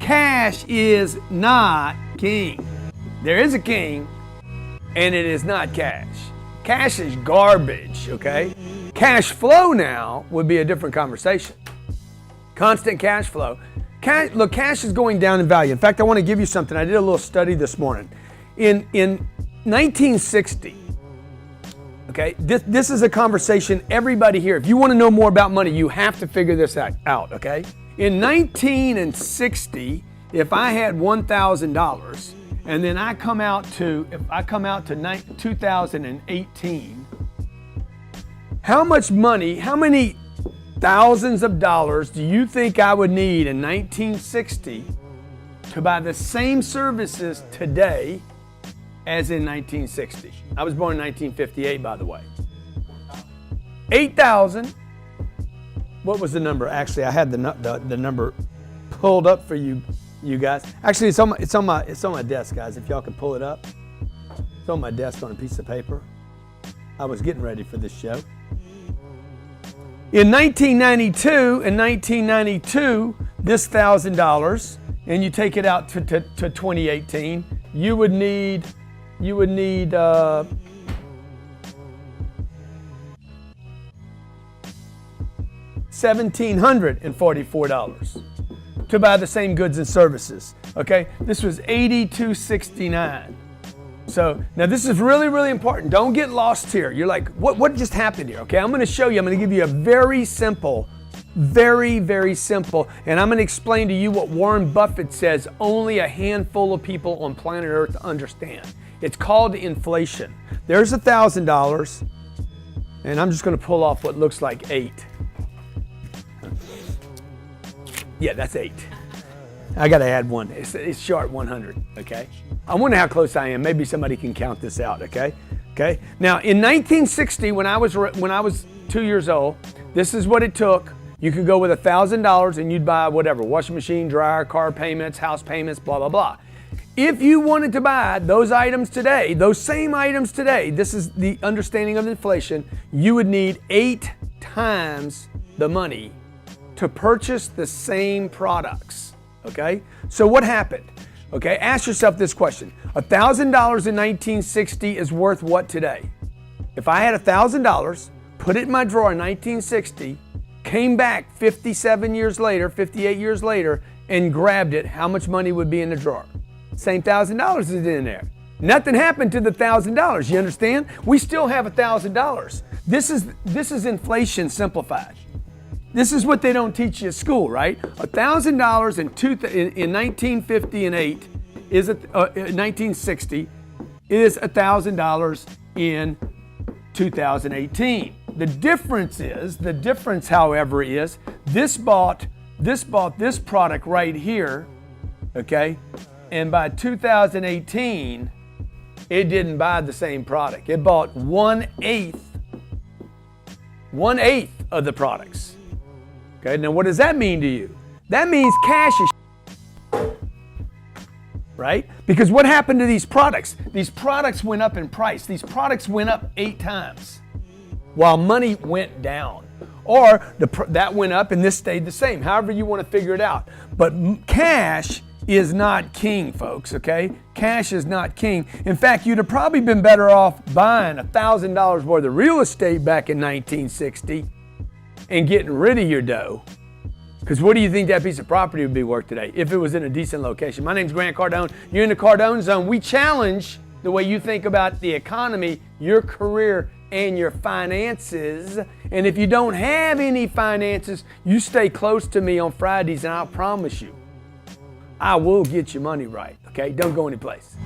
cash is not king. There is a king, and it is not cash. Cash is garbage, okay? Cash flow now would be a different conversation. Constant cash flow. Look, cash is going down in value. In fact, I want to give you something. I did a little study this morning. In 1960, okay, this is a conversation everybody here, if you want to know more about money, you have to figure this out, okay? In 1960, if I had $1,000, and then I come out to 2018, how much money, how many thousands of dollars do you think I would need in 1960 to buy the same services today as in 1960? I was born in 1958, by the way. 8,000. What was the number? Actually, I had the number pulled up for you guys. Actually, it's on my desk, guys. If y'all can pull it up, it's on my desk on a piece of paper. I was getting ready for this show. In 1992, this $1,000, and you take it out to 2018, you would need $1,744 to buy the same goods and services. Okay, this was $8,269. So now this is really, really important. Don't get lost here. You're like, what just happened here? Okay, I'm going to show you. I'm going to give you a very simple, very, very simple, and I'm going to explain to you what Warren Buffett says only a handful of people on planet Earth understand. It's called inflation. There's $1,000, and I'm just going to pull off what looks like 8. Yeah, that's 8. I got to add 1. It's short 100, okay? I wonder how close I am. Maybe somebody can count this out, okay? Okay. Now, in 1960, when I was 2 years old, this is what it took. You could go with $1,000 and you'd buy whatever, washing machine, dryer, car payments, house payments, blah, blah, blah. If you wanted to buy those items today, those same items today, this is the understanding of inflation, you would need 8 times the money to purchase the same products, okay? So what happened? Okay, ask yourself this question. $1,000 in 1960 is worth what today? If I had $1,000, put it in my drawer in 1960, came back 57 years later, 58 years later, and grabbed it, how much money would be in the drawer? Same $1,000 is in there. Nothing happened to the $1,000, you understand? We still have $1,000. This is inflation simplified. This is what they don't teach you at school, right? $1,000 in 1950 and 8 is 1960 is $1,000 in 2018. The difference, however, is this bought this product right here, okay? And by 2018, it didn't buy the same product. It bought 1/8 of the products. Okay, now what does that mean to you? That means cash is right? Because what happened to these products? These products went up in price. These products went up 8 times while money went down. Or that went up and this stayed the same. However you want to figure it out. But cash is not king, folks, okay? Cash is not king. In fact, you'd have probably been better off buying $1,000 worth of real estate back in 1960 and getting rid of your dough. Because what do you think that piece of property would be worth today if it was in a decent location? My name's Grant Cardone. You're in the Cardone Zone. We challenge the way you think about the economy, your career, and your finances. And if you don't have any finances, you stay close to me on Fridays and I'll promise you, I will get your money right, okay? Don't go anyplace.